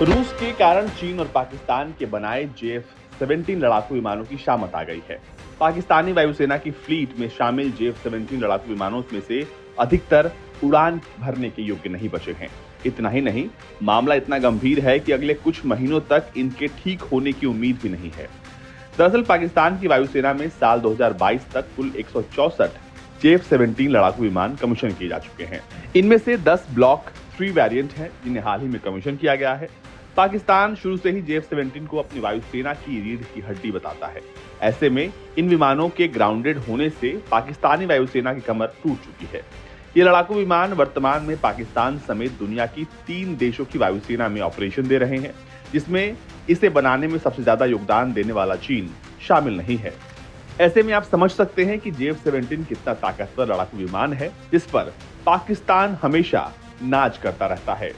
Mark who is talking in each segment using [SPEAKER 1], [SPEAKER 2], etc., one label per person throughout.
[SPEAKER 1] रूस के कारण चीन और पाकिस्तान के बनाए JF-17 लड़ाकू विमानों की शामत आ गई है। पाकिस्तानी वायुसेना की फ्लीट में शामिल JF-17 लड़ाकू विमानों में से अधिकतर उड़ान भरने के योग्य नहीं बचे हैं। इतना ही नहीं, मामला इतना गंभीर है कि अगले कुछ महीनों तक इनके ठीक होने की उम्मीद भी नहीं है। दरअसल पाकिस्तान की वायुसेना में साल 2022 तक कुल 164 JF-17 लड़ाकू विमान कमीशन किए जा चुके हैं। इनमें से 10 ब्लॉक 3 वेरिएंट हैं जिन्हें हाल ही में कमीशन किया गया है। पाकिस्तान शुरू से ही JF-17 को अपनी वायुसेना की रीढ़ की हड्डी बताता है। ऐसे में इन विमानों के ग्राउंडेड होने से पाकिस्तानी वायुसेना की कमर टूट चुकी है। ये लड़ाकू विमान वर्तमान में पाकिस्तान समेत दुनिया की 3 देशों की वायुसेना में ऑपरेशन दे रहे हैं, जिसमें इसे बनाने में सबसे ज्यादा योगदान देने वाला चीन शामिल नहीं है। ऐसे में आप समझ सकते हैं कि JF-17 कितना ताकतवर लड़ाकू विमान है, जिस पर पाकिस्तान हमेशा नाज करता रहता है।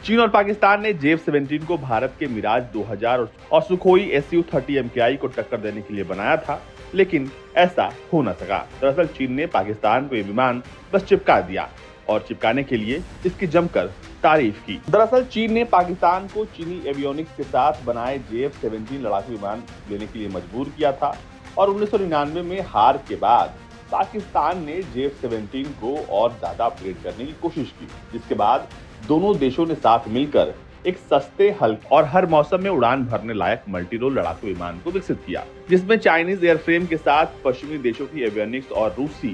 [SPEAKER 1] चीन और पाकिस्तान ने JF-17 को भारत के मिराज 2000 और सुखोई Su-30 MKI को टक्कर देने के लिए बनाया था, लेकिन ऐसा हो न सका। दरअसल चीन ने पाकिस्तान को ये विमान बस चिपका दिया और चिपकाने के लिए इसकी जमकर तारीफ की। दरअसल चीन ने पाकिस्तान को चीनी एवियोनिक्स के साथ बनाए JF-17 लड़ाकू विमान लेने के लिए मजबूर किया था और 1999 में हार के बाद पाकिस्तान ने JF-17 को और ज्यादा अपग्रेड करने की कोशिश की, जिसके बाद दोनों देशों ने साथ मिलकर एक सस्ते, हल्के और हर मौसम में उड़ान भरने लायक मल्टी रोल लड़ाकू विमान को विकसित किया, जिसमें चाइनीज एयरफ्रेम के साथ पश्चिमी देशों की एवियोनिक्स और रूसी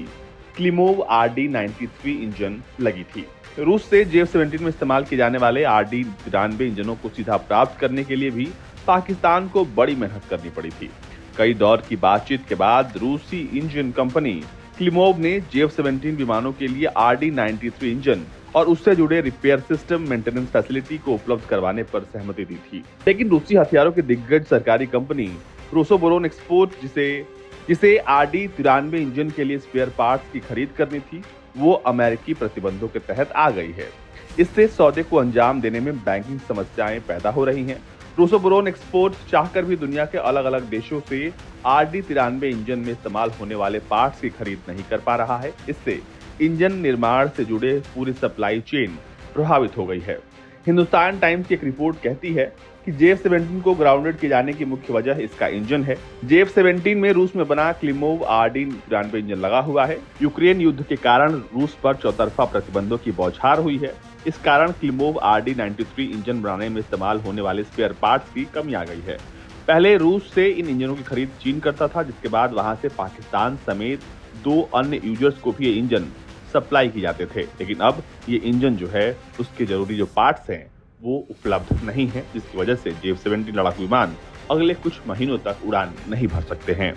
[SPEAKER 1] क्लिमोव RD-93 इंजन लगी थी। रूस से JF-17 में इस्तेमाल किए जाने वाले RD-93 इंजनों को सीधा प्राप्त करने के लिए भी पाकिस्तान को बड़ी मेहनत करनी पड़ी थी। कई दौर की बातचीत के बाद रूसी इंजन कंपनी क्लिमोव ने JF-17 विमानों के लिए RD-93 इंजन और उससे जुड़े रिपेयर सिस्टम मेंटेनेंस फैसिलिटी को उपलब्ध करवाने पर सहमति दी थी। लेकिन रूसी हथियारों की दिग्गज सरकारी कंपनी रोसोबोरोनेक्सपोर्ट, जिसे RD-93 इंजन के लिए स्पेयर पार्ट्स की खरीद करनी थी, वो अमेरिकी प्रतिबंधों के तहत आ गई है। इससे सौदे को अंजाम देने में बैंकिंग समस्याएं पैदा हो रही हैं। रोसोबोरोनेक्सपोर्ट चाहकर भी दुनिया के अलग अलग देशों से RD-93 इंजन में इस्तेमाल होने वाले पार्ट्स की खरीद नहीं कर पा रहा है। इससे इंजन निर्माण से जुड़े पूरी सप्लाई चेन प्रभावित हो गई है। हिंदुस्तान टाइम्स की एक रिपोर्ट कहती है कि JF-17 को ग्राउंडेड किए जाने की मुख्य वजह इसका इंजन है। JF-17 में रूस में बना क्लिमोव RD-93 इंजन लगा हुआ है। यूक्रेन युद्ध के कारण रूस पर चौतरफा प्रतिबंधों की बौछार हुई है। इस कारण क्लिमोव RD-93 इंजन बनाने में इस्तेमाल होने वाले स्पेयर पार्ट्स की कमी आ गई है। पहले रूस से इन इंजनों की खरीद चीन करता था, जिसके बाद वहां से पाकिस्तान समेत 2 अन्य यूजर्स को भी ये इंजन सप्लाई किए जाते थे। लेकिन अब ये इंजन जो है, उसके जरूरी जो पार्ट्स हैं वो उपलब्ध नहीं है, जिसकी वजह से JF-17 लड़ाकू विमान अगले कुछ महीनों तक उड़ान नहीं भर सकते हैं।